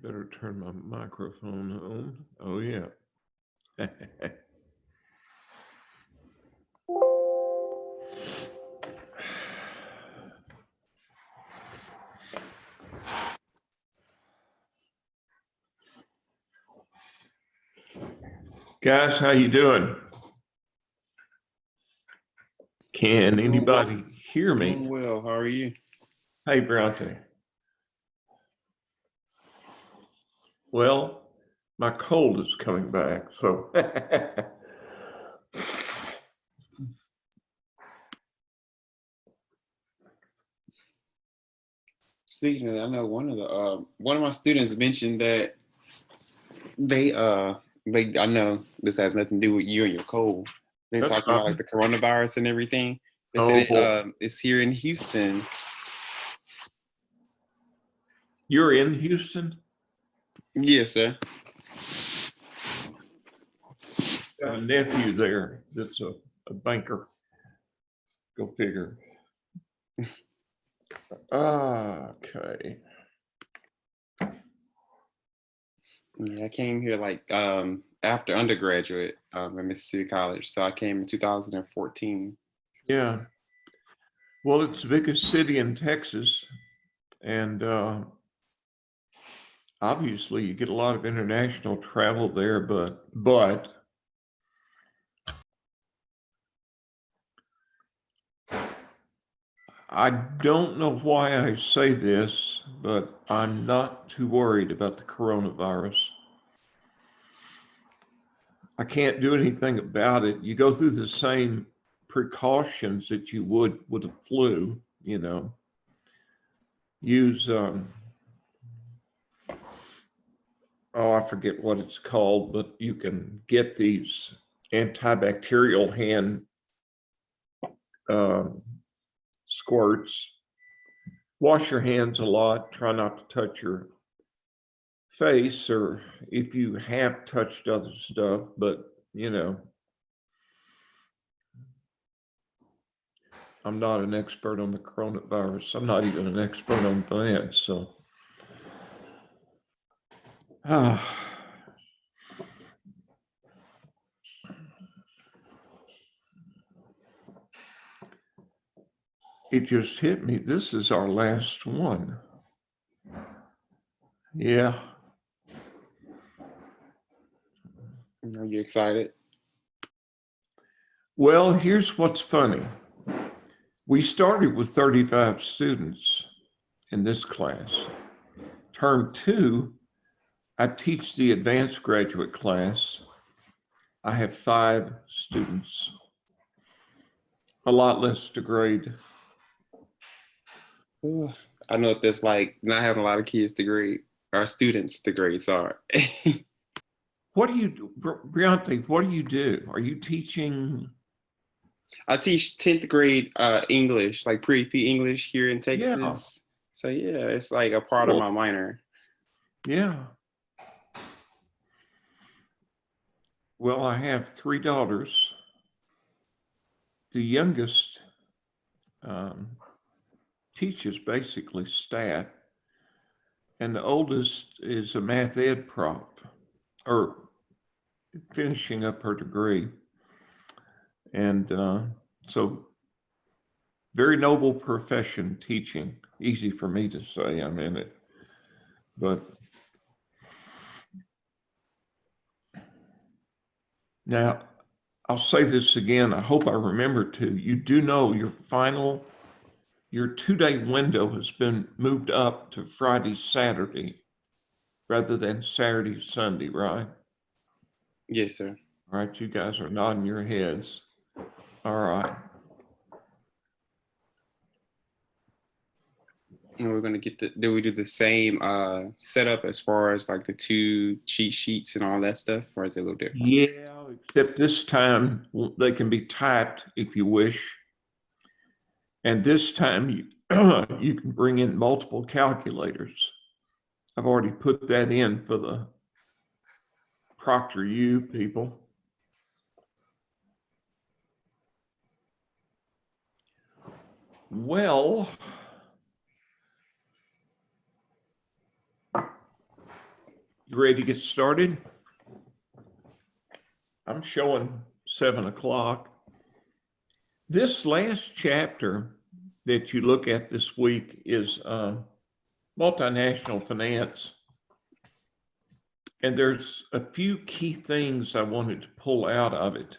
Better turn my microphone on. Oh, yeah. Guys, how you doing? Can anybody hear me? Doing well. How are you? Hey, Bronte. Well, my cold is coming back, so. Speaking of that, I know one of my students mentioned that they I know this has nothing to do with you and your cold. They're That's talking about fine. like the coronavirus and everything. They Oh, said boy. it's here in Houston. You're in Houston? Yes, sir. Got a nephew there that's a banker. Go figure. Okay. Yeah, I came here like after undergraduate at Mississippi College. So I came in 2014. Yeah. Well, it's the biggest city in Texas, and obviously you get a lot of international travel there, but I don't know why I say this, but I'm not too worried about the coronavirus. I can't do anything about it. You go through the same precautions that you would with the flu, you know. Use, I forget what it's called, but you can get these antibacterial hand squirts. Wash your hands a lot. Try not to touch your face, or if you have touched other stuff, but you know, I'm not an expert on the coronavirus. I'm not even an expert on that, so. It just hit me. This is our last one. Yeah. Are you excited? Well, here's what's funny. We started with 35 students in this class. Term 2, I teach the advanced graduate class. I have 5 students, a lot less to grade. Ooh, I know what that's like, not having a lot of kids to grade, or students to grade, sorry. What do you do, Briante, what do you do? Are you teaching? I teach 10th grade English, like pre-P English here in Texas. Yeah. So yeah, it's like a part of my minor. Yeah. Well, I have 3 daughters. The youngest teaches basically stat, and the oldest is a math ed prof, or finishing up her degree. And so very noble profession, teaching. Easy for me to say I'm in it, but now I'll say this again. I hope I remember to. You do know your 2-day window has been moved up to Friday, Saturday, rather than Saturday, Sunday, right? Yes, sir. All right, you guys are nodding your heads. All right. And we're gonna do we do the same setup as far as like the 2 cheat sheets and all that stuff, or is it a little different? Yeah, except this time they can be typed if you wish. And this time you, you can bring in multiple calculators. I've already put that in for the ProctorU people. Well, You ready to get started? I'm showing 7 o'clock. This last chapter that you look at this week is multinational finance. And there's a few key things I wanted to pull out of it.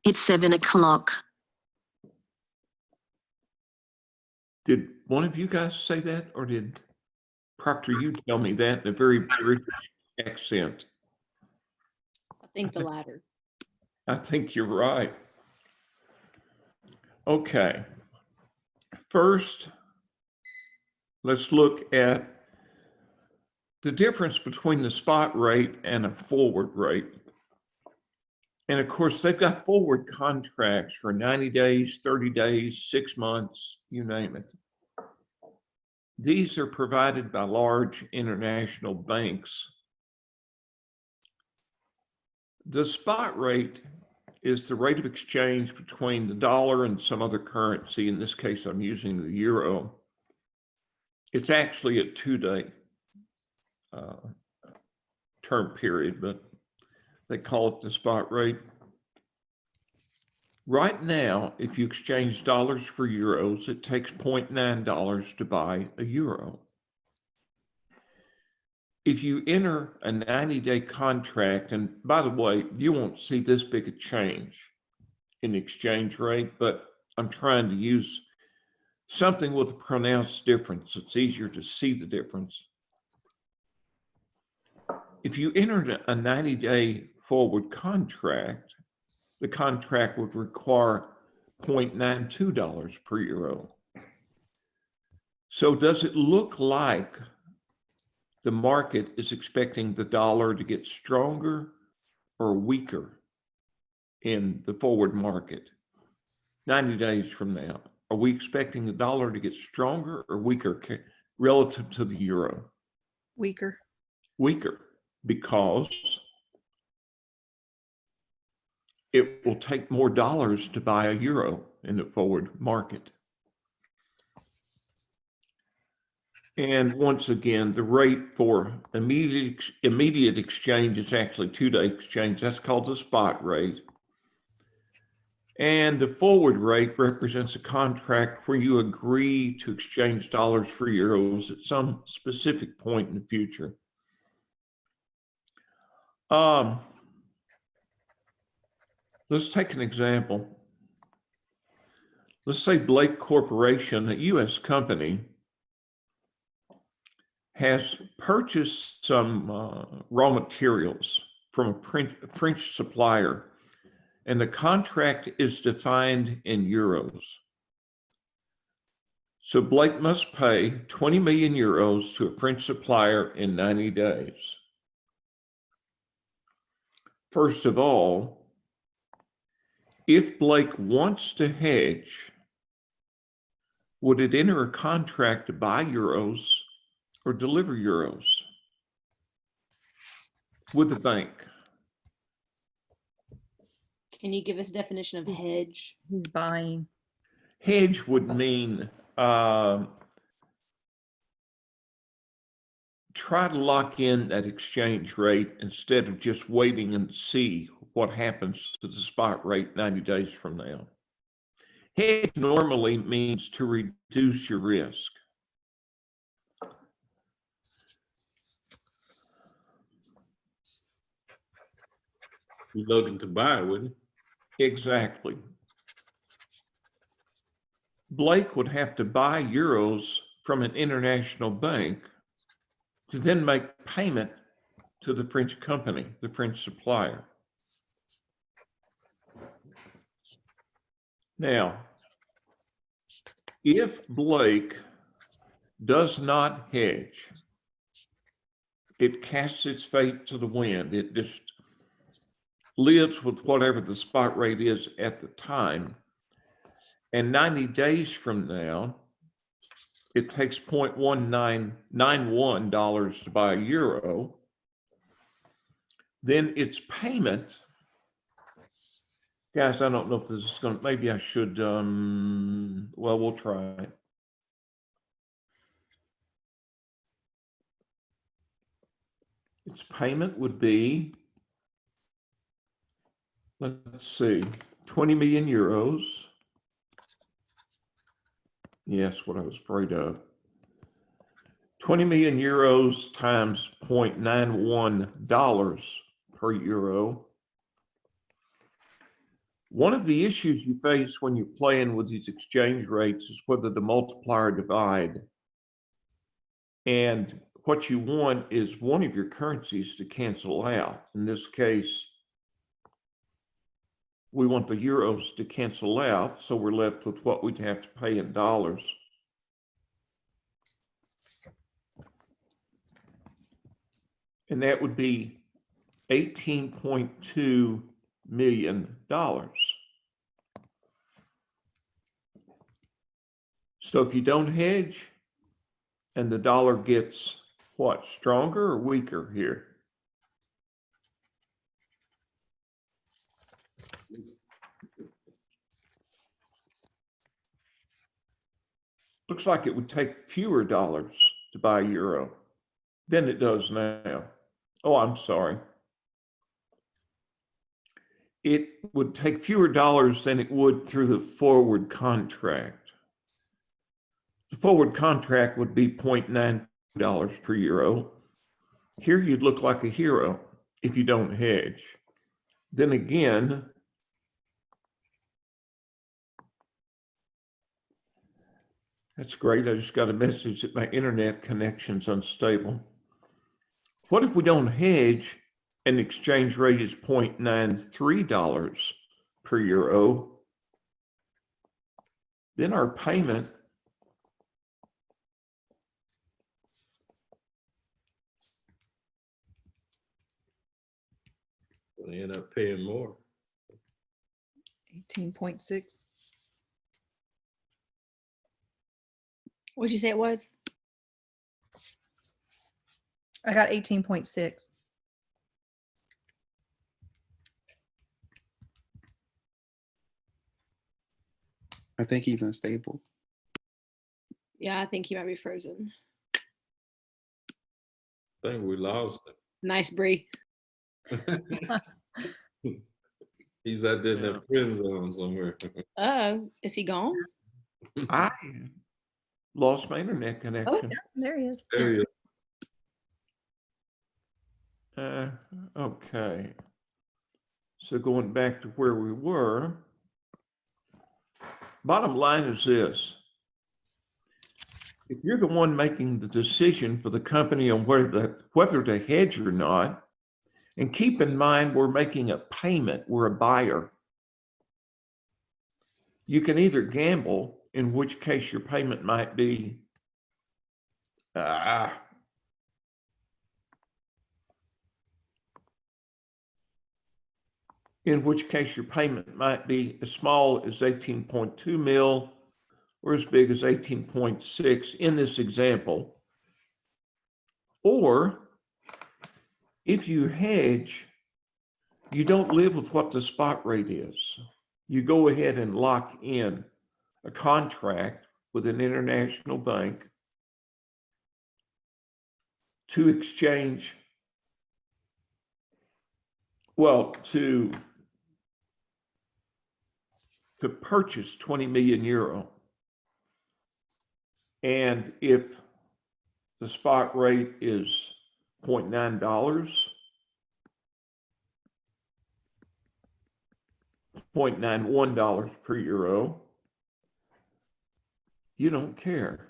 It's 7 o'clock. Did one of you guys say that, or did Proctor you tell me that in a very British accent? I think the latter. I think you're right. Okay. First, let's look at the difference between the spot rate and a forward rate. And of course, they've got forward contracts for 90 days, 30 days, 6 months, you name it. These are provided by large international banks. The spot rate is the rate of exchange between the dollar and some other currency. In this case, I'm using the euro. It's actually a 2-day term period, but they call it the spot rate. Right now, if you exchange dollars for euros, it takes $0.9 to buy a euro. If you enter a 90-day contract, and by the way, you won't see this big a change in the exchange rate, but I'm trying to use something with a pronounced difference. It's easier to see the difference. If you entered a 90-day forward contract, the contract would require $0.92 per euro. So does it look like the market is expecting the dollar to get stronger or weaker in the forward market 90 days from now? Are we expecting the dollar to get stronger or weaker relative to the euro? Weaker. Weaker, because it will take more dollars to buy a euro in the forward market. And once again, the rate for immediate exchange is actually 2-day exchange. That's called the spot rate. And the forward rate represents a contract where you agree to exchange dollars for euros at some specific point in the future. Let's take an example. Let's say Blake Corporation, a US company, has purchased some raw materials from a French supplier, and the contract is defined in euros. So Blake must pay 20 million euros to a French supplier in 90 days. First of all, if Blake wants to hedge, would it enter a contract to buy euros or deliver euros with the bank? Can you give us a definition of hedge? He's buying. Hedge would mean try to lock in that exchange rate instead of just waiting and see what happens to the spot rate 90 days from now. Hedge normally means to reduce your risk. You're looking to buy, wouldn't you? Exactly. Blake would have to buy euros from an international bank to then make payment to the French company, the French supplier. Now, if Blake does not hedge, it casts its fate to the wind. It just lives with whatever the spot rate is at the time. And 90 days from now, it takes $0.1991 to buy a euro. Then its payment, guys, I don't know if this is going to, maybe I should, well, we'll try it. its payment would be, let's see, 20 million euros. Yes, what I was afraid of. 20 million euros times $0.91 per euro. One of the issues you face when you're playing with these exchange rates is whether to multiply or divide. And what you want is one of your currencies to cancel out. In this case, we want the euros to cancel out, so we're left with what we'd have to pay in dollars. And that would be $18.2 million. So if you don't hedge and the dollar gets what, stronger or weaker here? Looks like it would take fewer dollars to buy a euro than it does now. Oh, I'm sorry. It would take fewer dollars than it would through the forward contract. The forward contract would be $0.9 per euro. Here you'd look like a hero if you don't hedge. Then again, that's great. I just got a message that my internet connection's unstable. What if we don't hedge and the exchange rate is $0.93 per euro? Then our payment They end up paying more. 18.6. What'd you say it was? I got 18.6. I think he's unstable. Yeah, I think he might be frozen. I think we lost Nice, Bree. it. He's out there in that friend zone somewhere. Is he gone? I lost my internet Oh, connection. yeah, there he is. There you Okay. So going back to where we were, bottom line is this. If you're the one making the decision for the company on whether to hedge or not, and keep in mind we're making a payment, we're a buyer. You can either gamble, in which case your payment might be as small as 18.2 mil or as big as 18.6 in this example. Or if you hedge, you don't live with what the spot rate is. You go ahead and lock in a contract with an international bank to exchange, well, to purchase 20 million euro. And if the spot rate is $0.9, $0.91 per euro, you don't care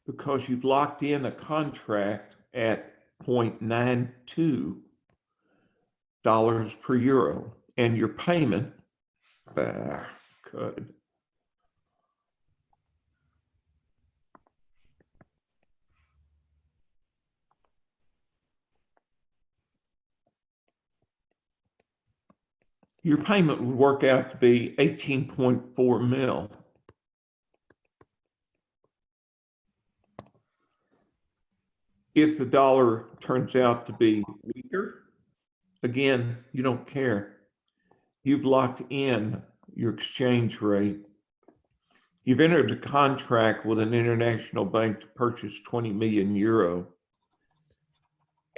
because you've locked in a contract at $0.92 per euro, and your payment, Cudd. Your payment would work out to be 18.4 mil. If the dollar turns out to be weaker, again, you don't care. You've locked in your exchange rate. You've entered a contract with an international bank to purchase 20 million euro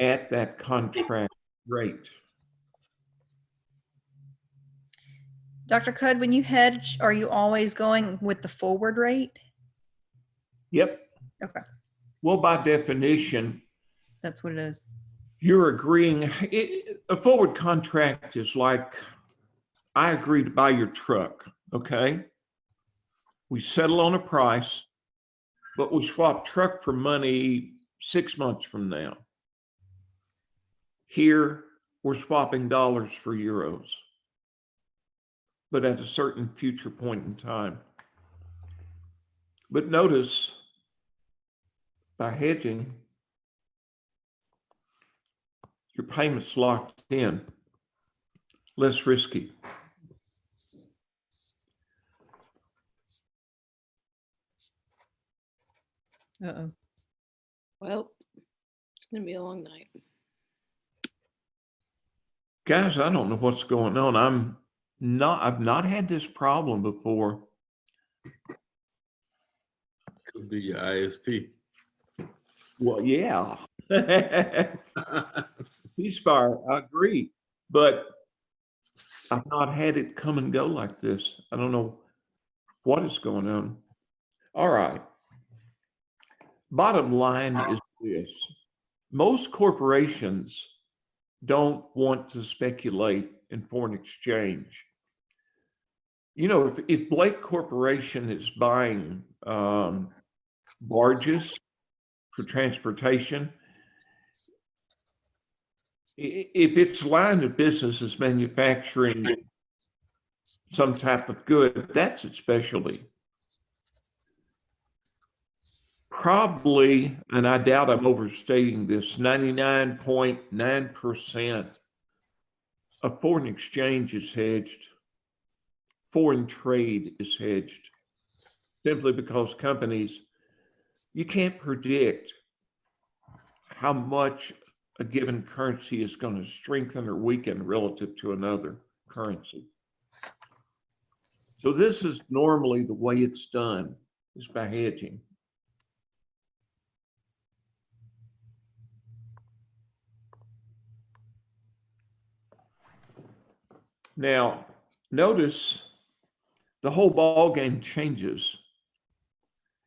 at that contract rate. Dr. Cudd, when you hedge, are you always going with the forward rate? Yep. Okay, Well, by definition, that's what it is. you're agreeing. A forward contract is like, I agree to buy your truck, okay? We settle on a price, but we swap truck for money 6 months from now. Here, we're swapping dollars for euros, but at a certain future point in time. But notice, by hedging, your payment's locked in, less risky. Uh-oh. Well, it's gonna be a long night. Guys, I don't know what's going on. I've not had this problem before. Could be your ISP. Well, yeah. Ceasefire, I agree. But I've not had it come and go like this. I don't know what is going on. All right. Bottom line is this. Most corporations don't want to speculate in foreign exchange. You know, if Blake Corporation is buying barges for transportation, if its line of business is manufacturing some type of good, that's its specialty. Probably, and I doubt I'm overstating this, 99.9% of foreign exchange is hedged. Foreign trade is hedged simply because companies, you can't predict how much a given currency is going to strengthen or weaken relative to another currency. So this is normally the way it's done, is by hedging. Now, notice the whole ball game changes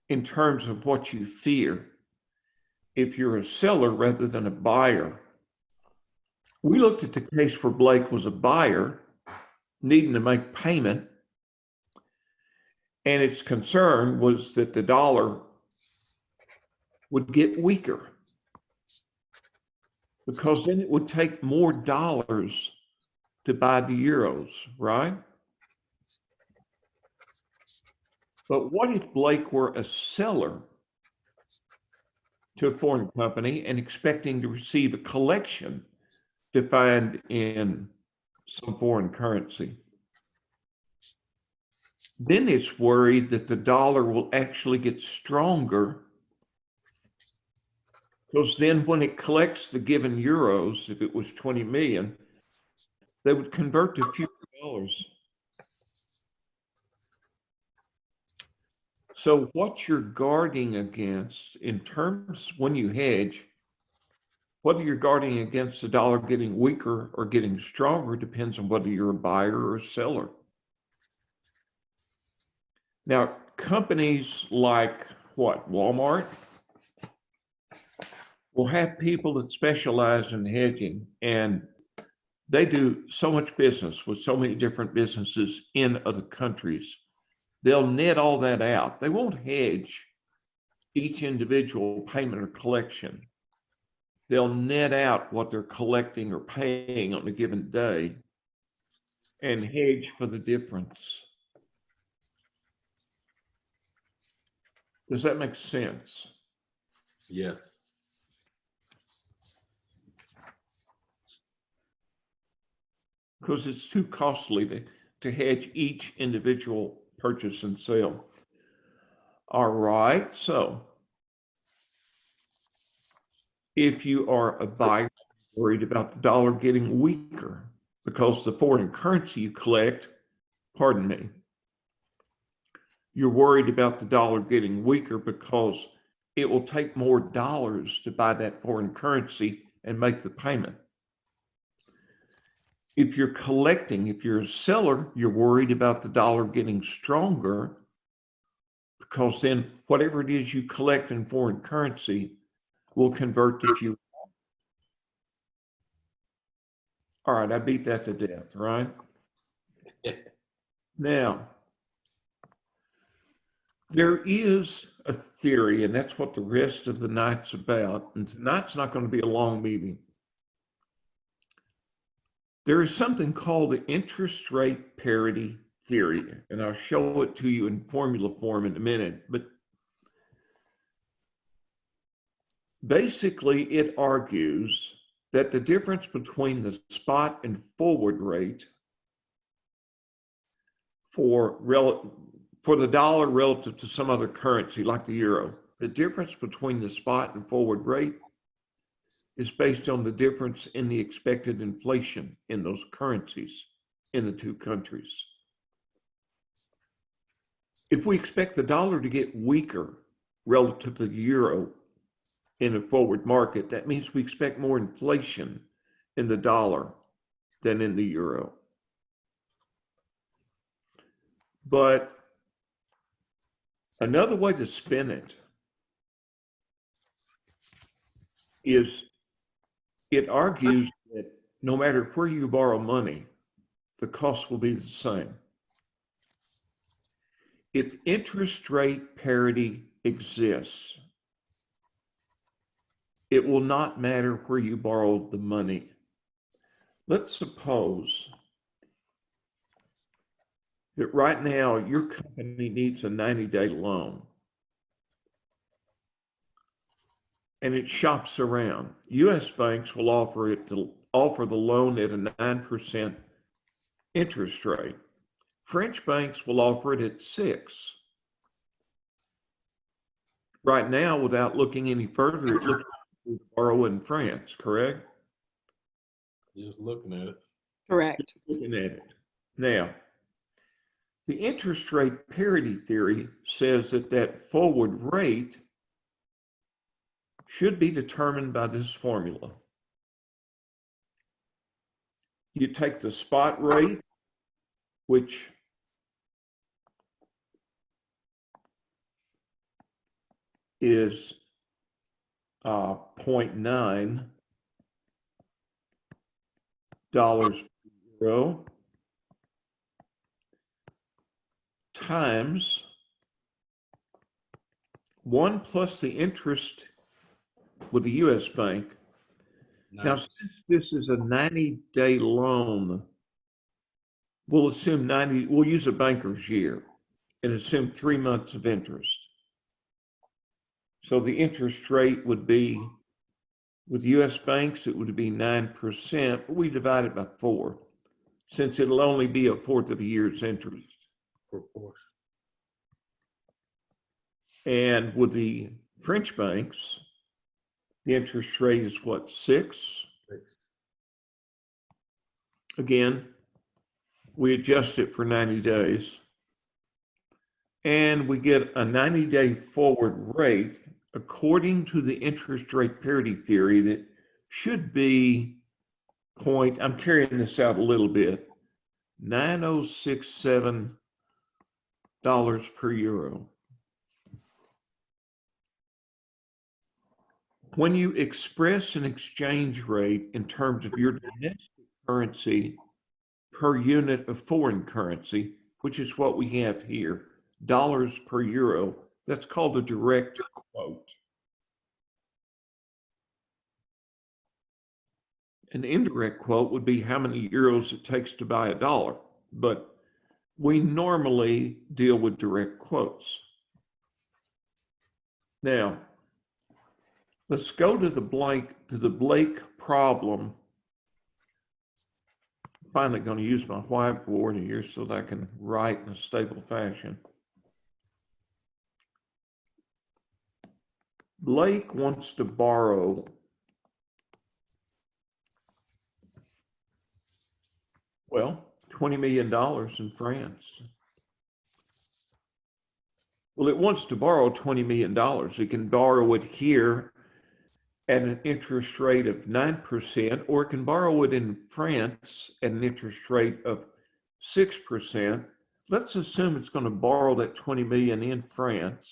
in terms of what you fear if you're a seller rather than a buyer. We looked at the case where Blake was a buyer needing to make payment, and its concern was that the dollar would get weaker because then it would take more dollars to buy the euros, right? But what if Blake were a seller to a foreign company and expecting to receive a collection defined in some foreign currency? Then it's worried that the dollar will actually get stronger, because then when it collects the given euros, if it was 20 million, they would convert to fewer dollars. So what you're guarding against in terms, when you hedge, whether you're guarding against the dollar getting weaker or getting stronger depends on whether you're a buyer or a seller. Now, companies like Walmart will have people that specialize in hedging, and they do so much business with so many different businesses in other countries. They'll net all that out. They won't hedge each individual payment or collection. They'll net out what they're collecting or paying on a given day and hedge for the difference. Does that make sense? Yes. Because it's too costly to hedge each individual purchase and sale. All right, so if you are a buyer worried about the dollar getting weaker because the foreign currency you collect, pardon me, you're worried about the dollar getting weaker because it will take more dollars to buy that foreign currency and make the payment. If you're collecting, if you're a seller, you're worried about the dollar getting stronger because then whatever it is you collect in foreign currency will convert to fuel. All right, I beat that to death, right? Now, there is a theory, and that's what the rest of the night's about, and tonight's not going to be a long meeting. There is something called the interest rate parity theory, and I'll show it to you in formula form in a minute, but basically it argues that the difference between the spot and forward rate for the dollar relative to some other currency like the euro, the difference between the spot and forward rate is based on the difference in the expected inflation in those currencies in the two countries. If we expect the dollar to get weaker relative to the euro in a forward market, that means we expect more inflation in the dollar than in the euro. But another way to spin it is it argues that no matter where you borrow money, the cost will be the same. If interest rate parity exists, it will not matter where you borrowed the money. Let's suppose that right now your company needs a 90-day loan and it shops around. US banks will offer the loan at a 9% interest rate. French banks will offer it at 6%. Right now, without looking any further, it looks like we borrow in France, correct? Just looking at it. Correct. Looking at it. Now, the interest rate parity theory says that forward rate should be determined by this formula. You take the spot rate, which is 0.9 dollars per euro, times 1 plus the interest with the US bank. Now, since this is a 90-day loan, we'll assume we'll use a banker's year and assume 3 months of interest. So the interest rate would be, with US banks, it would be 9%, but we divide it by 4, since it'll only be a fourth of a year's interest. And with the French banks, the interest rate is what, 6? Again, we adjust it for 90 days. And we get a 90-day forward rate according to the interest rate parity theory that should be I'm carrying this out a little bit, $9,067 per euro. When you express an exchange rate in terms of your domestic currency per unit of foreign currency, which is what we have here, dollars per euro, that's called a direct quote. An indirect quote would be how many euros it takes to buy a dollar, but we normally deal with direct quotes. Now, let's go to the Blake problem. I'm finally going to use my whiteboard here so that I can write in a stable fashion. Blake wants to borrow $20 million in France. Well, it wants to borrow $20 million. It can borrow it here at an interest rate of 9%, or it can borrow it in France at an interest rate of 6%. Let's assume it's going to borrow that 20 million in France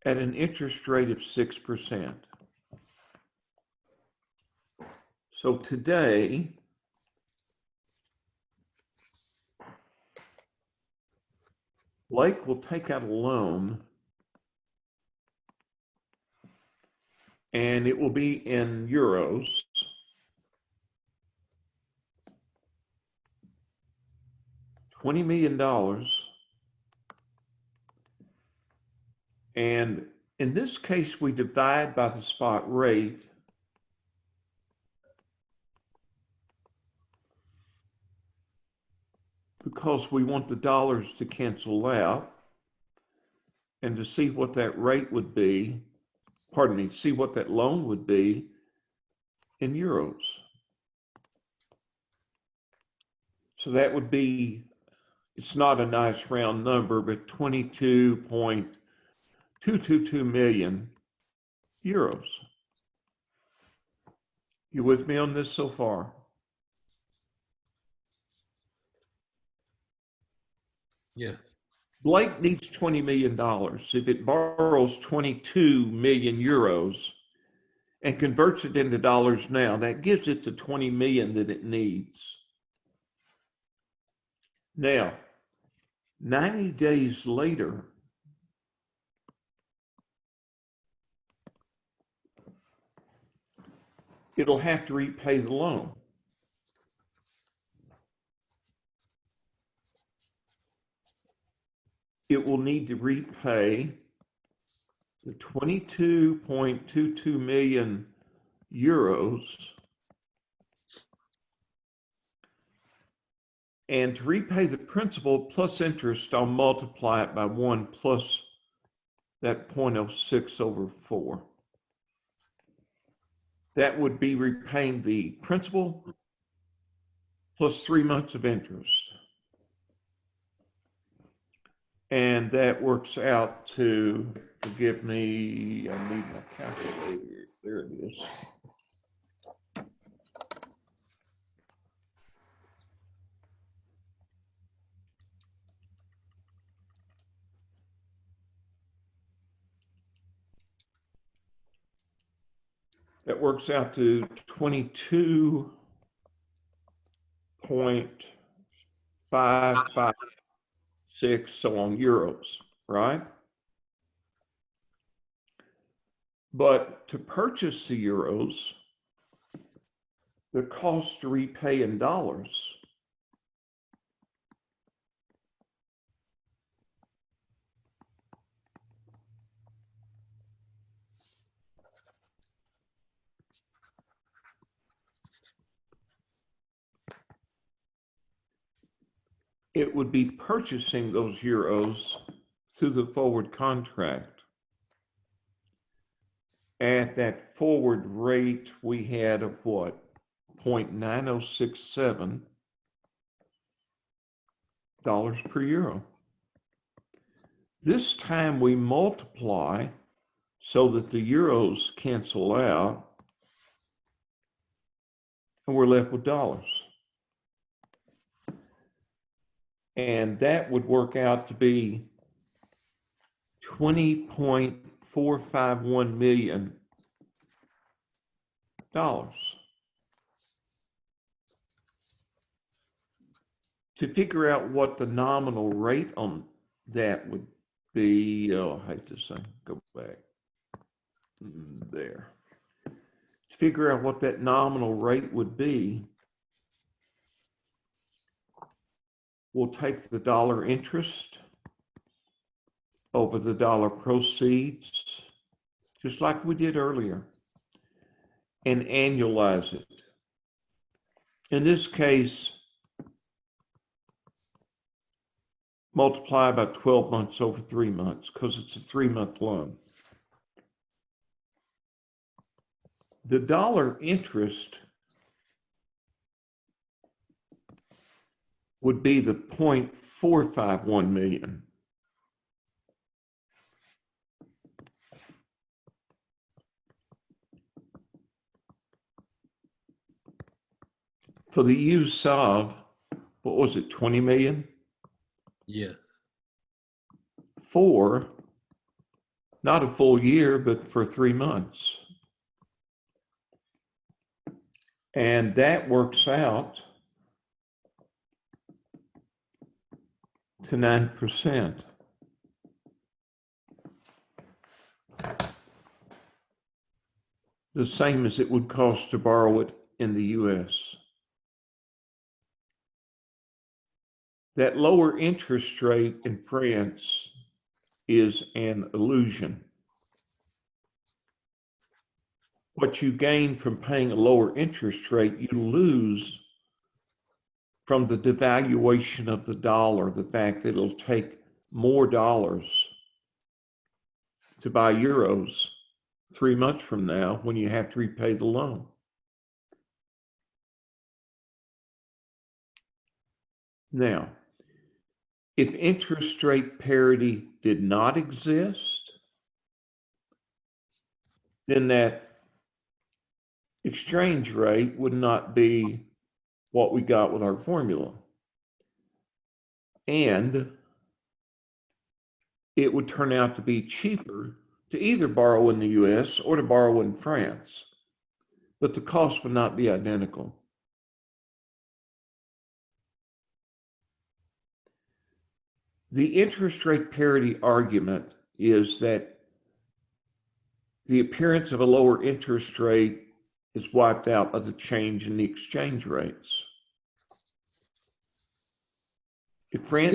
at an interest rate of 6%. So today, Blake will take out a loan, and it will be in euros. $20 million. And in this case, we divide by the spot rate. Because we want the dollars to cancel out and to see what that rate would be, pardon me, see what that loan would be in euros. So that would be, it's not a nice round number, but 22.222 million euros. You with me on this so far? Yeah. Blake needs $20 million. If it borrows 22 million euros and converts it into dollars now, that gives it the 20 million that it needs. Now, 90 days later, it'll have to repay the loan. It will need to repay the 22.22 million euros. And to repay the principal plus interest, I'll multiply it by 1 plus that 0.06 over 4. That would be repaying the principal plus 3 months of interest. And that works out to, forgive me, I need my calculator. There it is. That works out to 22.556 so on euros, right? But to purchase the euros, the cost to repay in dollars it would be purchasing those euros through the forward contract at that forward rate we had of what? 0.9067 dollars per euro. This time we multiply so that the euros cancel out and we're left with dollars. And that would work out to be 20.451 million dollars. To figure out what the nominal rate on that would be, oh, I hate this thing, go back, there. To figure out what that nominal rate would be, we'll take the dollar interest over the dollar proceeds, just like we did earlier, and annualize it. In this case, multiply by 12 months over 3 months because it's a 3-month loan. The dollar interest would be the 451 million. For the use of, what was it, 20 million? Yes. For not a full year, but for 3 months. And that works out to 9%. The same as it would cost to borrow it in the US. That lower interest rate in France is an illusion. What you gain from paying a lower interest rate, you lose from the devaluation of the dollar, the fact that it'll take more dollars to buy euros 3 months from now when you have to repay the loan. Now, if interest rate parity did not exist, then that exchange rate would not be what we got with our formula. And it would turn out to be cheaper to either borrow in the US or to borrow in France, but the cost would not be identical. The interest rate parity argument is that the appearance of a lower interest rate is wiped out by the change in the exchange rates. If France,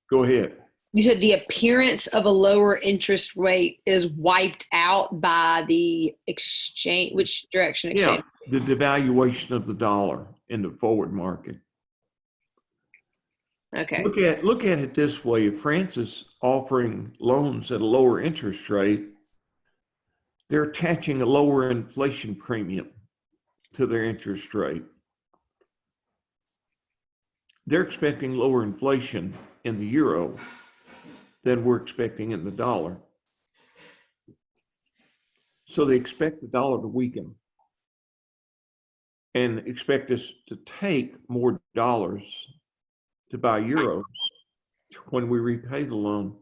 go ahead. You said the appearance of a lower interest rate is wiped out by the exchange. Which direction exchange? Yeah, the devaluation of the dollar in the forward market. Okay. Look at it this way. If France is offering loans at a lower interest rate, they're attaching a lower inflation premium to their interest rate. They're expecting lower inflation in the euro than we're expecting in the dollar. So they expect the dollar to weaken and expect us to take more dollars to buy euros when we repay the loan.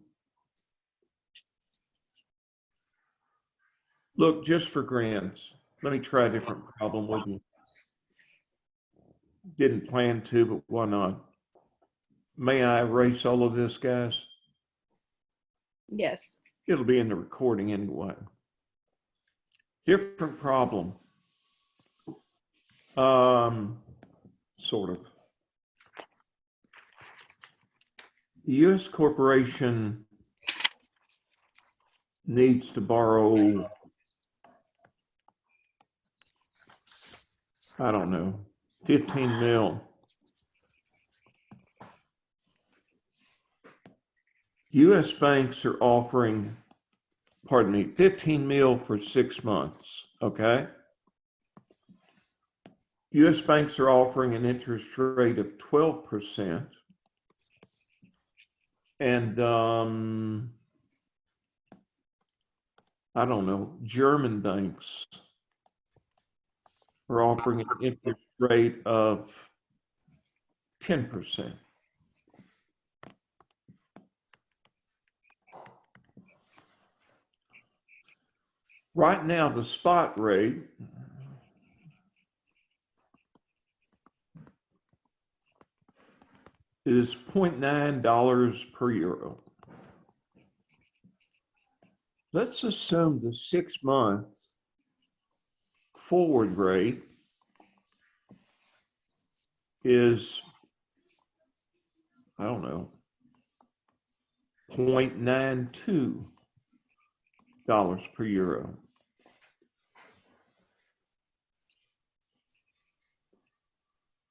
Look, just for grants, let me try a different problem with you. Didn't plan to, but why not? May I erase all of this, guys? Yes. It'll be in the recording anyway. Different problem. Sort of. The U.S. corporation needs to borrow, I don't know, 15 mil. U.S. banks are offering, 15 mil for 6 months, okay? U.S. banks are offering an interest rate of 12%. And I don't know, German banks are offering an interest rate of 10%. Right now, the spot rate is $0.9 per euro. Let's assume the 6-month forward rate is, I don't know, $0.92 per euro.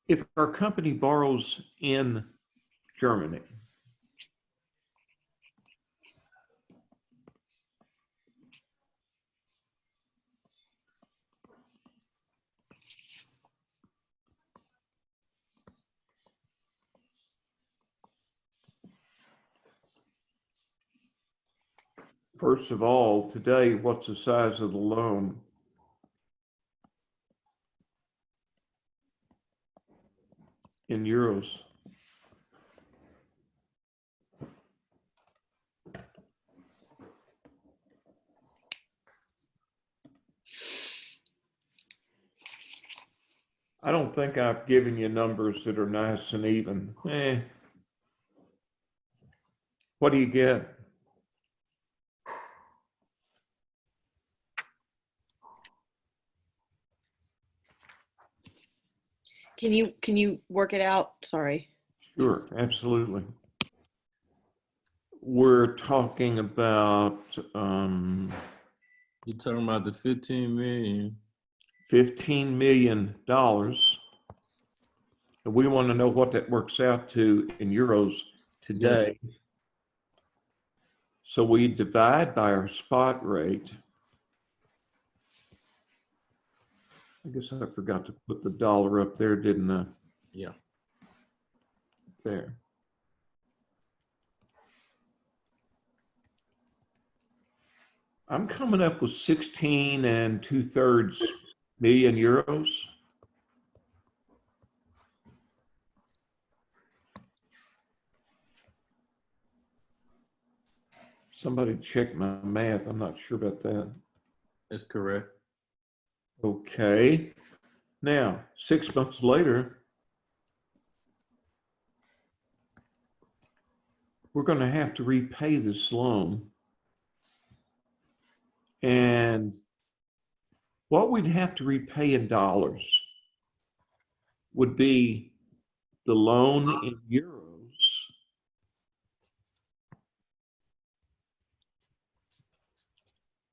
If our company borrows in Germany, First of all, today, what's the size of the loan? In euros? I don't think I've given you numbers that are nice and even. What do you get? Can you work it out? Sorry. Sure, absolutely. We're talking about You're talking about the 15 million. $15 million. And we want to know what that works out to in euros today. So we divide by our spot rate. I guess I forgot to put the dollar up there, didn't I? Yeah. There. I'm coming up with 16 2/3 million euros. Somebody check my math. I'm not sure about that. That's correct. Okay. Now, 6 months later, we're going to have to repay this loan. And what we'd have to repay in dollars would be the loan in euros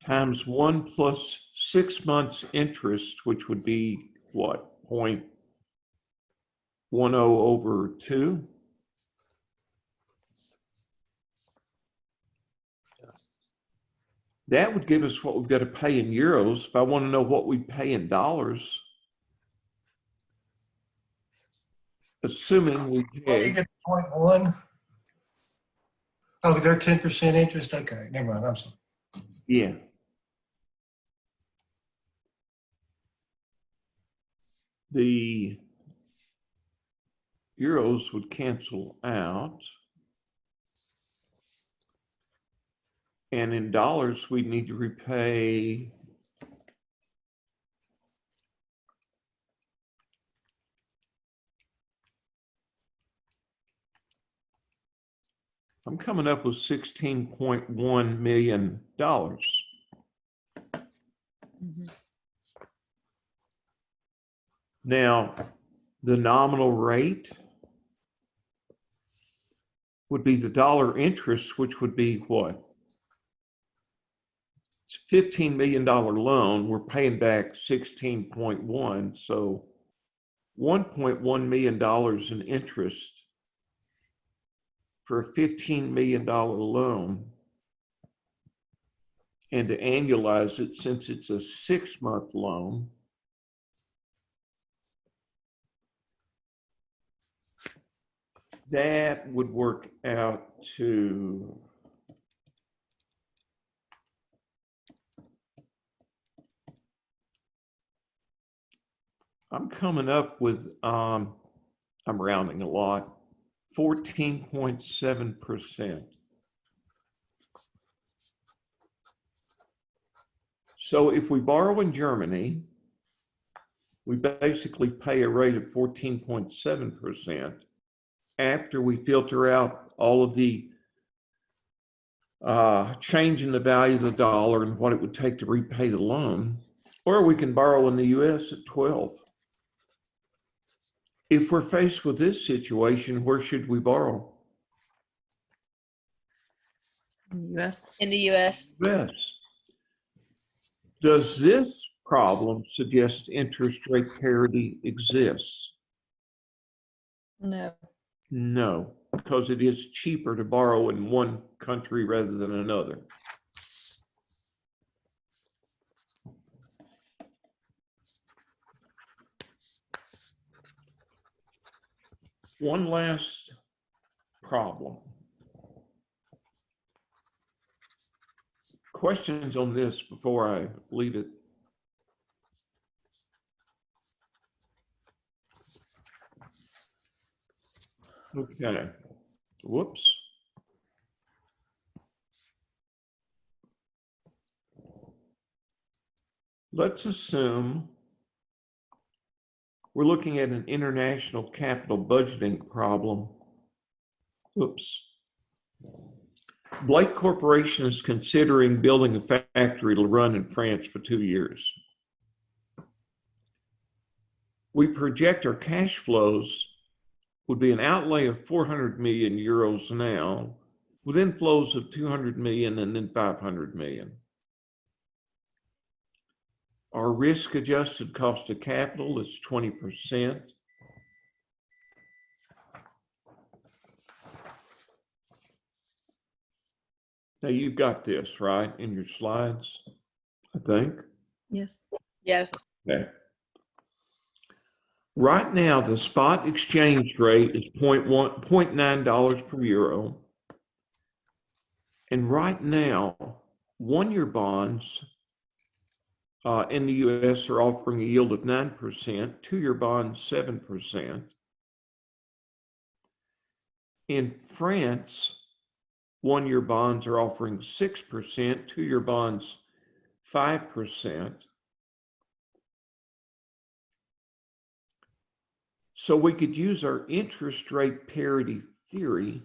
times 1 plus 6 months interest, which would be what, 0.10/2? That would give us what we've got to pay in euros. If I want to know what we pay in dollars, assuming we Well, you had, get 0.1. Oh, they're 10% interest? Okay, never mind, I'm sorry. yeah. The euros would cancel out. And in dollars, we'd need to repay I'm coming up with $16.1 million. Now, the nominal rate would be the dollar interest, which would be what? It's a $15 million loan. We're paying back 16.1, so $1.1 million in interest for a $15 million loan. And to annualize it, since it's a 6-month loan, that would work out to I'm coming up with, I'm rounding a lot, 14.7%. So if we borrow in Germany, we basically pay a rate of 14.7% after we filter out all of the change in the value of the dollar and what it would take to repay the loan, or we can borrow in the US at 12. If we're faced with this situation, where should we borrow? In the US. In the US. Yes. Does this problem suggest interest rate parity exists? No. No, because it is cheaper to borrow in one country rather than another. One last problem. questions on this before I leave it? Okay. Whoops. Let's assume we're looking at an international capital budgeting problem. Oops. Blake Corporation is considering building a factory to run in France for 2 years. We project our cash flows would be an outlay of 400 million euros now, with inflows of 200 million and then 500 million. Our risk-adjusted cost of capital is 20%. Now you've got this, right, in your slides, I think. Yes. Yes. Okay. Right now, the spot exchange rate is $0.9 per euro. And right now, 1-year bonds in the US are offering a yield of 9%, 2-year bonds 7%. In France, 1-year bonds are offering 6%, 2-year bonds 5%. So we could use our interest rate parity theory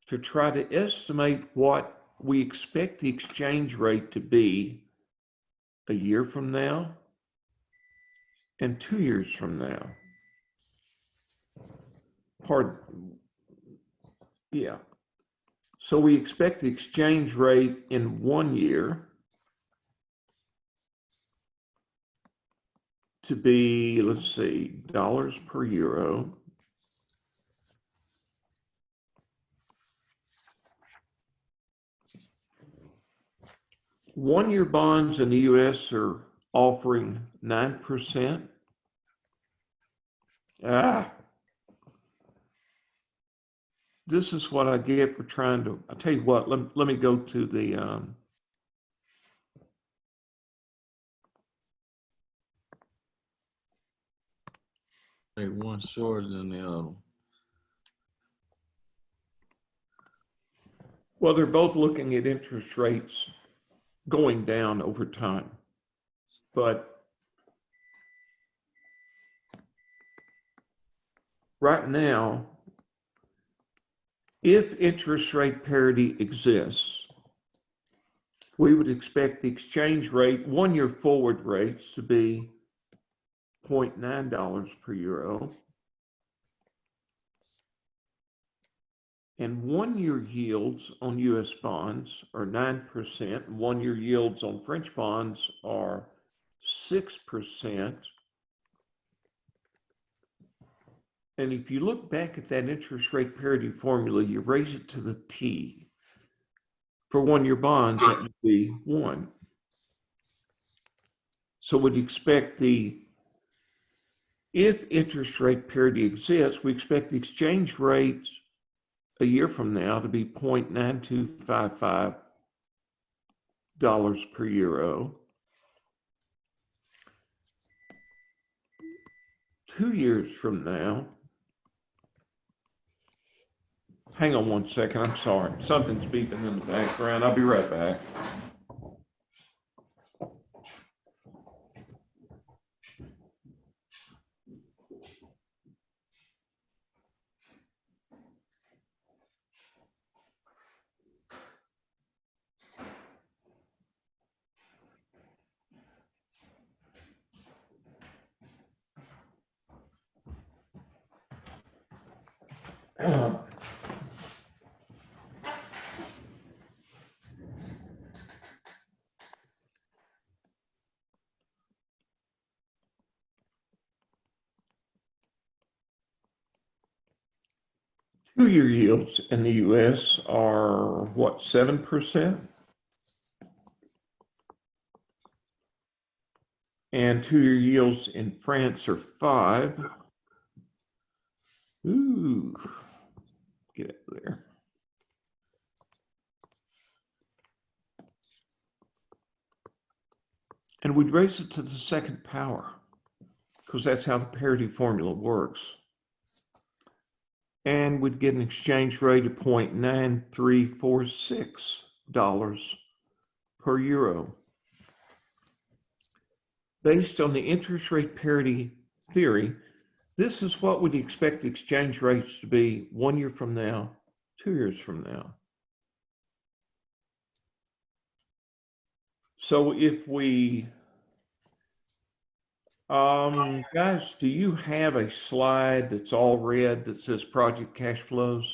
to try to estimate what we expect the exchange rate to be a year from now and 2 years from now. Yeah. So we expect the exchange rate in 1 year to be, let's see, dollars per euro. One-year bonds in the US are offering 9%. This is what I get for trying to, I'll tell you what, let me go to the, Like one shorter than the other. well, they're both looking at interest rates going down over time. But right now, if interest rate parity exists, we would expect the exchange rate, 1-year forward rates, to be $0.9 per euro. And 1-year yields on US bonds are 9%. 1-year yields on French bonds are 6%. And if you look back at that interest rate parity formula, you raise it to the T. For 1-year bonds, that would be 1. So we'd expect if interest rate parity exists, we expect the exchange rate a year from now to be $0.9255 per euro. 2 years from now, hang on one second, I'm sorry. Something's beeping in the background. I'll be right back. Two-year yields in the US are what, 7%? And 2-year yields in France are 5%. Ooh, get up there. And we'd raise it to the second power because that's how the parity formula works. And we'd get an exchange rate of $0.9346 per euro. Based on the interest rate parity theory, this is what we'd expect exchange rates to be 1 year from now, 2 years from now. So if we, guys, do you have a slide that's all red that says project cash flows?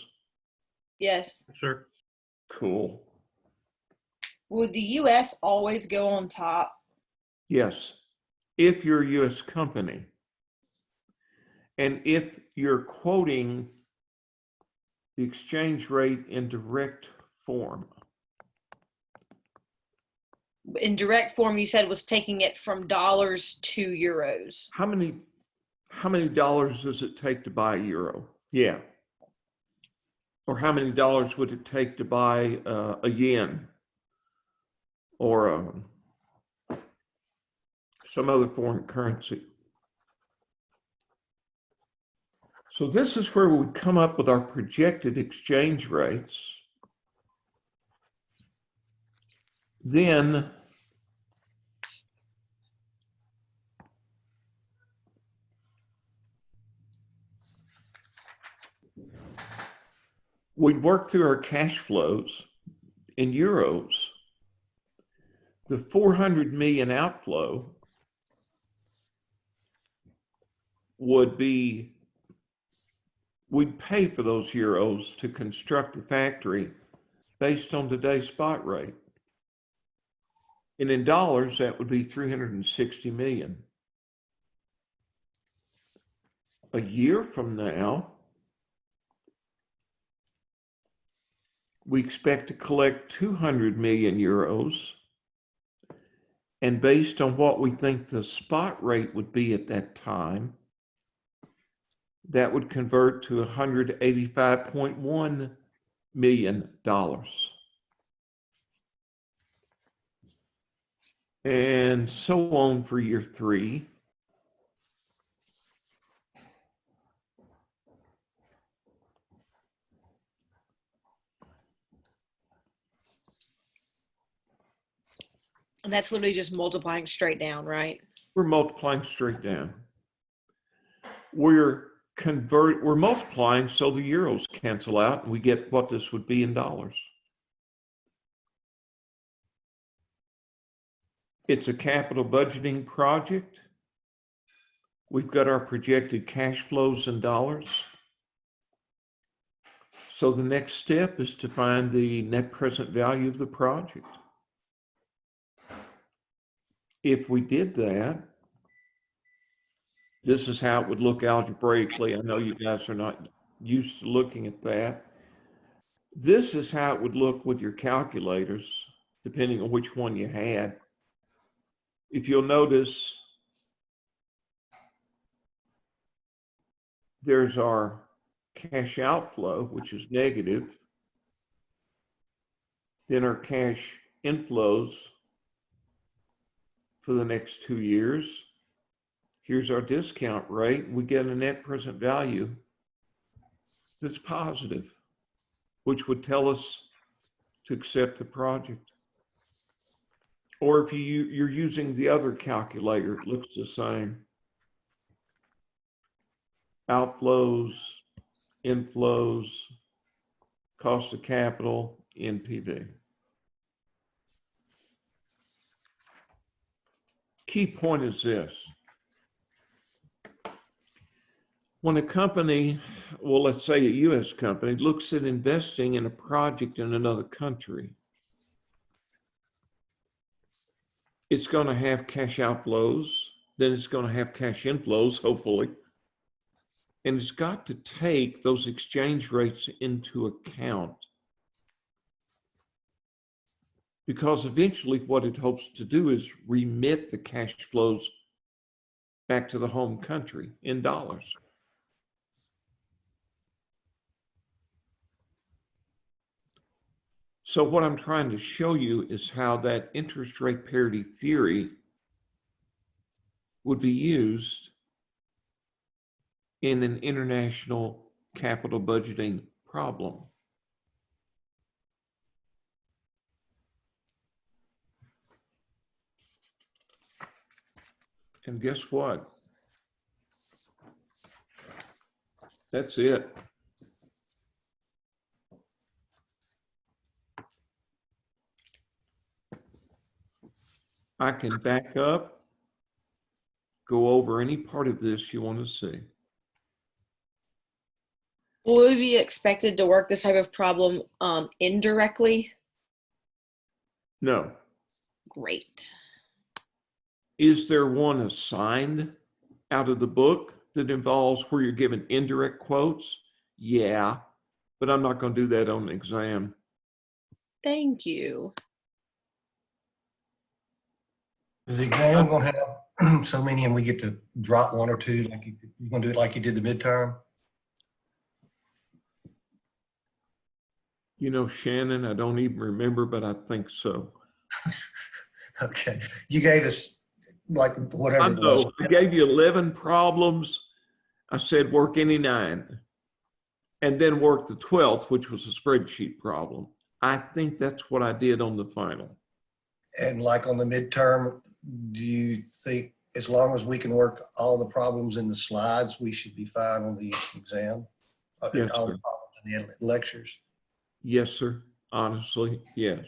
Yes. Sure. Cool. Would the U.S. always go on top? Yes, if you're a U.S. company. And if you're quoting the exchange rate in direct form. In direct form, you said was taking it from dollars to euros. How many dollars does it take to buy a euro? Yeah. Or how many dollars would it take to buy a yen or some other foreign currency? So this is where we would come up with our projected exchange rates. Then we'd work through our cash flows in euros. The 400 million outflow would be, we'd pay for those euros to construct the factory based on today's spot rate. And in dollars, that would be 360 million. A year from now, we expect to collect 200 million euros. And based on what we think the spot rate would be at that time, that would convert to $185.1 million. And so on for year 3. And that's literally just multiplying straight down, right? We're multiplying straight down. We're multiplying so the euros cancel out and we get what this would be in dollars. It's a capital budgeting project. We've got our projected cash flows in dollars. So the next step is to find the net present value of the project. If we did that, this is how it would look algebraically. I know you guys are not used to looking at that. This is how it would look with your calculators, depending on which one you had. If you'll notice, there's our cash outflow, which is negative. Then our cash inflows for the next 2 years. Here's our discount rate. We get a net present value that's positive, which would tell us to accept the project. Or if you're using the other calculator, it looks the same. Outflows, inflows, cost of capital, NPV. Key point is this. When a company, well, let's say a US company, looks at investing in a project in another country, it's going to have cash outflows, then it's going to have cash inflows, hopefully. And it's got to take those exchange rates into account. Because eventually what it hopes to do is remit the cash flows back to the home country in dollars. So what I'm trying to show you is how that interest rate parity theory would be used in an international capital budgeting problem? And guess what? That's it. I can back up, go over any part of this you want to see. Will we be expected to work this type of problem indirectly? No. Great. Is there one assigned out of the book that involves where you're given indirect quotes? Yeah, but I'm not going to do that on the exam. Thank you. Is the exam gonna have so many and we get to drop one or two, like you're gonna do it like you did the midterm? You know, Shannon, I don't even remember, but I think so. Okay, you gave us like whatever I it was. know. I gave you 11 problems. I said work any 9. And then work the 12th, which was a spreadsheet problem. I think that's what I did on the final. And like on the midterm, do you think as long as we can work all the problems in the slides, we should be fine on the exam? Yes, All sir. the problems in the lectures? Yes, sir. Honestly, yes.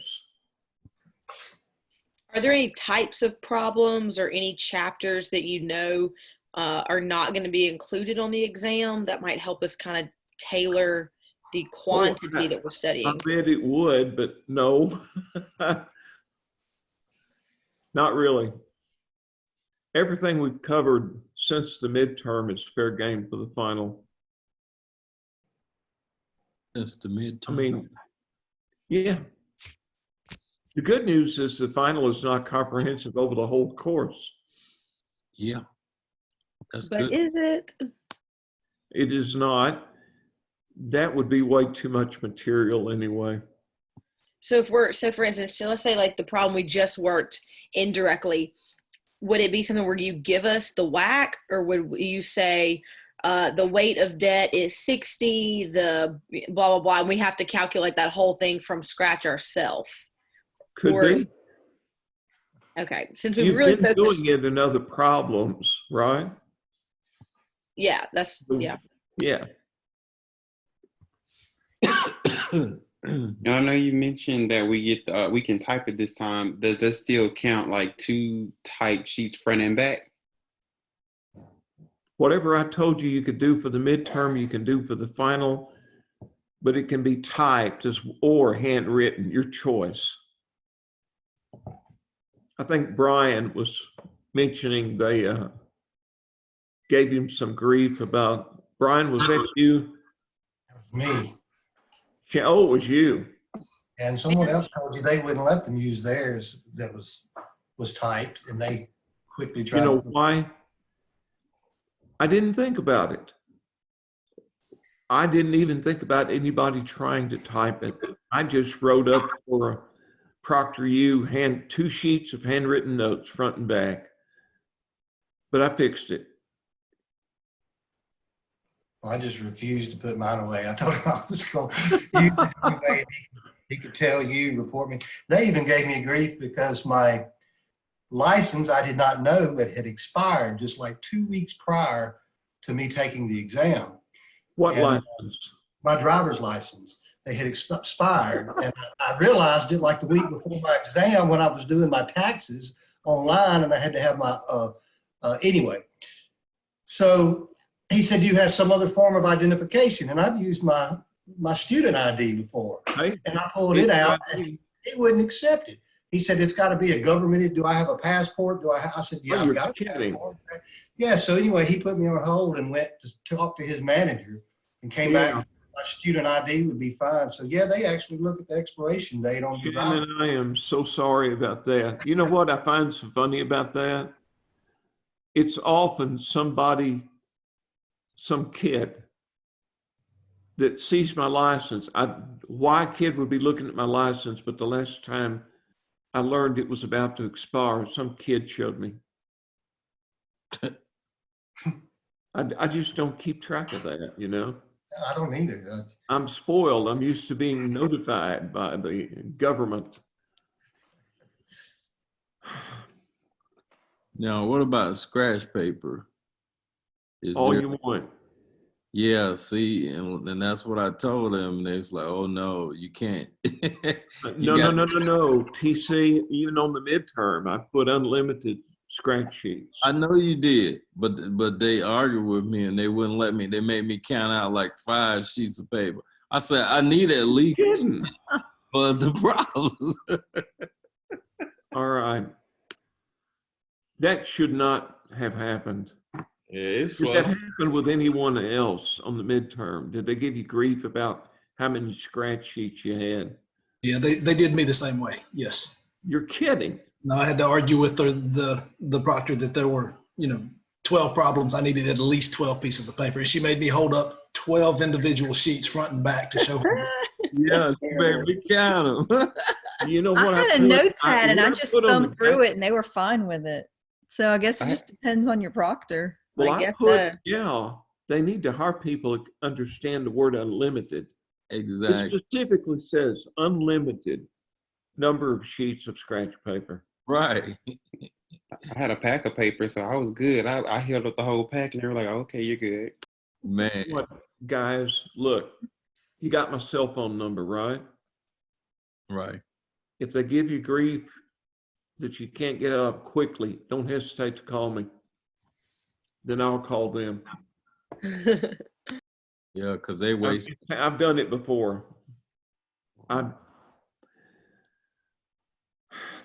Are there any types of problems or any chapters that you know are not going to be included on the exam that might help us kind of tailor the quantity that we're I studying? bet it would, but no. Not really. Everything we've covered since the midterm is fair game for the final. That's the midterm. I mean, yeah. The good news is the final is not comprehensive over the whole course. Yeah, that's But good. is it? It is not. That would be way too much material anyway. So for instance, so let's say like the problem we just worked indirectly, would it be something where you give us the whack, or would you say the weight of debt is 60, the blah, blah, blah, and we have to calculate that whole thing from scratch ourselves? Could Or- be. Okay, since we You've really been focus, doing it in other problems, right? yeah, that's, yeah. Yeah. And I know you mentioned that we can type it this time. Does that still count like 2 typed sheets front and back? Whatever I told you could do for the midterm, you can do for the final, but it can be typed as or handwritten, your choice. I think Brian was mentioning they gave him some grief about, Brian, was that you? That was me. Yeah, oh, it was you. And someone else told you they wouldn't let them use theirs that was typed, and they quickly tried You know to. why? I didn't think about it. I didn't even think about anybody trying to type it. I just wrote up for a Proctor U 2 sheets of handwritten notes, front and back. But I fixed it. I just refused to put mine away. I told him I was going to use it anyway. He could tell you, report me. They even gave me grief because my license, I did not know, but had expired just like 2 weeks prior to me taking the exam. What And license? my driver's license, they had expired. And I realized it like the week before my exam when I was doing my taxes online, and I had to have my, anyway. So he said, you have some other form of identification. And I've used my student ID before. Hey, And I pulled it out, and he wouldn't accept it. He said, it's got to be a government. Do I have a passport? I said, yeah, Oh, I've you're got a kidding. passport. Yeah, so anyway, he put me on hold and went to talk to his manager and came back. My student ID would be fine. So yeah, they actually look at the expiration date on the driver. Shannon, I am so sorry about that. You know what I find so funny about that? It's often somebody, some kid that sees my license. Why a kid would be looking at my license, but the last time I learned it was about to expire, some kid showed me. I just don't keep track of that, you know? I don't either. I'm spoiled. I'm used to being notified by the government. Now, what about scratch paper? Is All there, you want. yeah, see, and that's what I told them. They was like, oh no, you can't. No, no. TC, even on the midterm, I put unlimited scratch sheets. I know you did, but they argued with me and they wouldn't let me. They made me count out like 5 sheets of paper. I said, I need at least 10 for the problems. All right. That should not have happened. Yeah, it's Did that fun. happen with anyone else on the midterm? Did they give you grief about how many scratch sheets you had? Yeah, they did me the same way. Yes. You're kidding. No, I had to argue with the proctor that there were, 12 problems. I needed at least 12 pieces of paper. And she made me hold up 12 individual sheets front and back to show her. Yeah, baby, count them. You know I what? had a put- notepad and I what just put on the thumbed through back- it and they were fine with it. So I guess it just depends on your proctor. Well, I I guess put, so. yeah, they need to hire people to understand the word unlimited. It Exactly. specifically says unlimited number of sheets of scratch paper. Right. I had a pack of paper, so I was good. I held up the whole pack, and they were like, "Okay, you're good." Man. What, guys, look, you got my cell phone number, right? Right. If they give you grief that you can't get up quickly, don't hesitate to call me. Then I'll call them. Yeah, because they waste. I've done it before.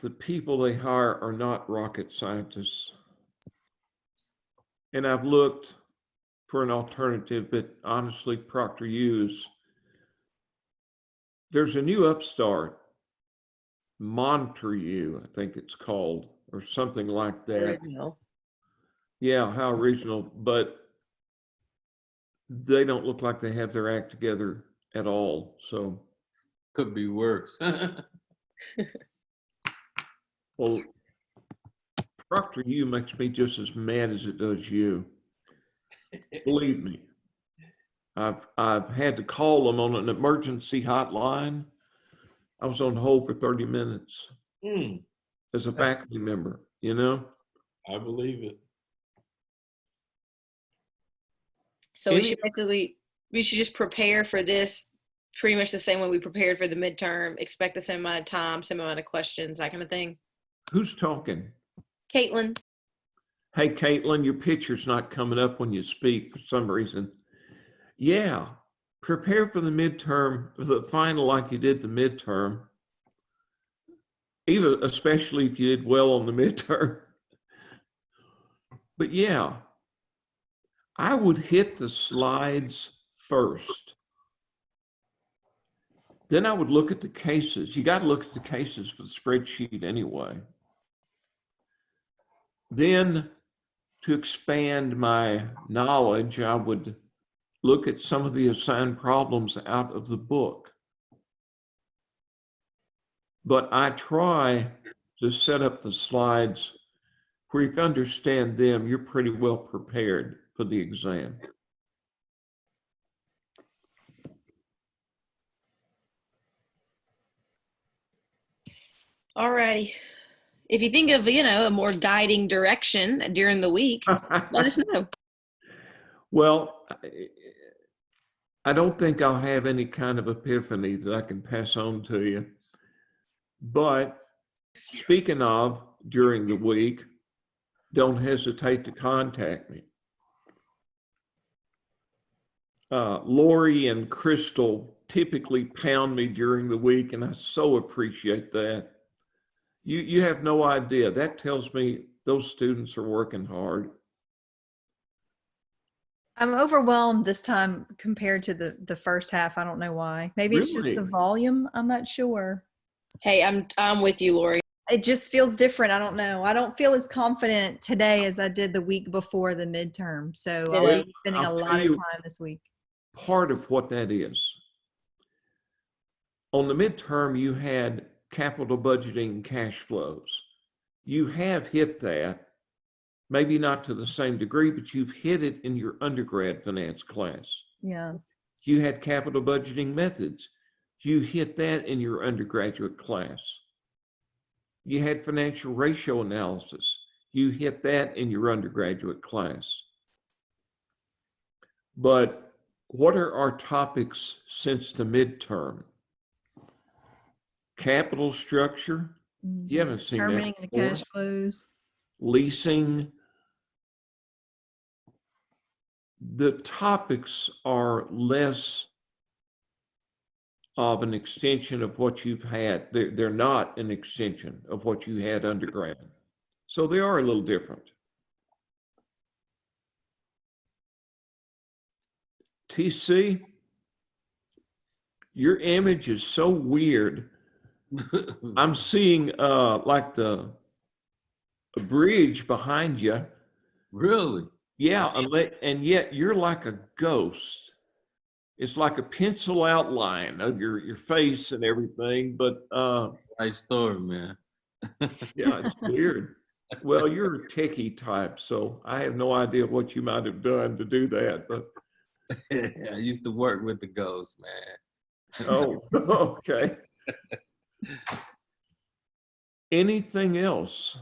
The people they hire are not rocket scientists. And I've looked for an alternative, but honestly, Proctor Hughes, there's a new upstart, Monitor You, I think it's called, or something like that. Original. Yeah, how original, but they don't look like they have their act together at all. So, Could be worse. well, Proctor You makes me just as mad as it does you. Believe me. I've had to call them on an emergency hotline. I was on hold for 30 minutes as a faculty member, you know? I believe it. So we should just prepare for this pretty much the same way we prepared for the midterm, expect the same amount of time, same amount of questions, that kind of thing. Who's talking? Caitlin. Hey, Caitlin, your picture's not coming up when you speak for some reason. Yeah, prepare for the midterm, the final like you did the midterm, even especially if you did well on the midterm. But yeah, I would hit the slides first. Then I would look at the cases. You got to look at the cases for the spreadsheet anyway. Then to expand my knowledge, I would look at some of the assigned problems out of the book. But I try to set up the slides where if you understand them, you're pretty well prepared for the exam. All righty. If you think of, a more guiding direction during the week, let us know. Well, I don't think I'll have any kind of epiphany that I can pass on to you. But speaking of during the week, don't hesitate to contact me. Lori and Crystal typically pound me during the week, and I so appreciate that. You have no idea. That tells me those students are working hard. I'm overwhelmed this time compared to the first half. I don't know why. Maybe it's just Really? the volume. I'm not sure. Hey, I'm with you, Lori. It just feels different. I don't know. I don't feel as confident today as I did the week before the midterm. So I'll Well, be spending a I'll lot tell of you time this week. part of what that is. On the midterm, you had capital budgeting cash flows. You have hit that, maybe not to the same degree, but you've hit it in your undergrad finance class. Yeah. You had capital budgeting methods. You hit that in your undergraduate class. You had financial ratio analysis. You hit that in your undergraduate class. But what are our topics since the midterm? Capital structure. You haven't seen that Determining the before. cash flows. Leasing. The topics are less of an extension of what you've had. They're not an extension of what you had undergrad. So they are a little different. TC, your image is so weird. I'm seeing like a bridge behind you. Really? Yeah, and yet you're like a ghost. It's like a pencil outline of your face and everything, but Nice story, man. yeah, it's weird. Well, you're a techie type, so I have no idea what you might have done to do that, but I used to work with the ghost, man. oh, okay. Anything else?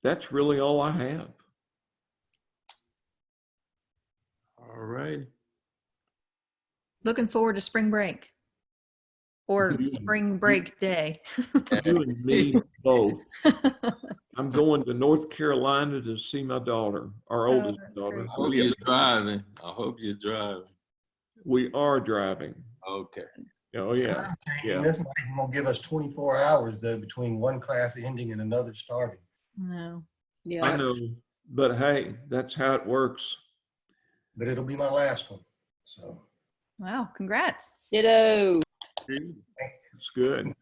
That's really all I have. All right. Looking forward to spring break or You- spring break day. You and me both. I'm going to North Carolina to see my daughter, our oldest that's daughter. great. I hope you're driving. I hope you're driving. We are driving. Okay. Oh, yeah. Time changing. Yeah. This might even gonna give us 24 hours though between one class ending and another starting. No. I Yeah. know, but hey, that's how it works. But it'll be my last one. So Wow. Congrats. Ditto. It's good.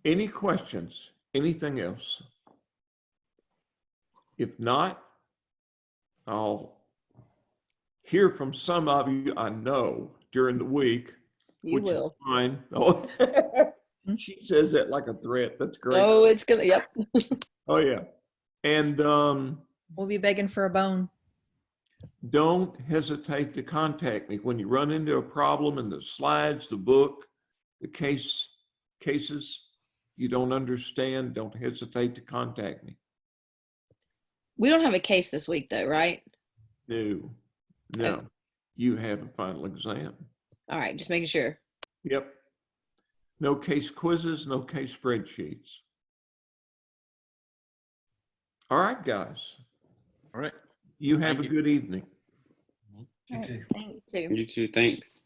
Any questions? Anything else? If not, I'll hear from some of you I know during the week. You which is will. fine. Oh, she says that like a threat. That's great. Oh, it's gonna. Yep. Oh, yeah. And We'll be begging for a bone. don't hesitate to contact me when you run into a problem in the slides, the book, the cases you don't understand. Don't hesitate to contact me. We don't have a case this week though, right? No. Okay. You have a final exam. All right, just making sure. Yep. No case quizzes, no case spreadsheets. All right, guys. All right. You have Thank a you. good evening. you too. Thanks. Too. You too. Thanks.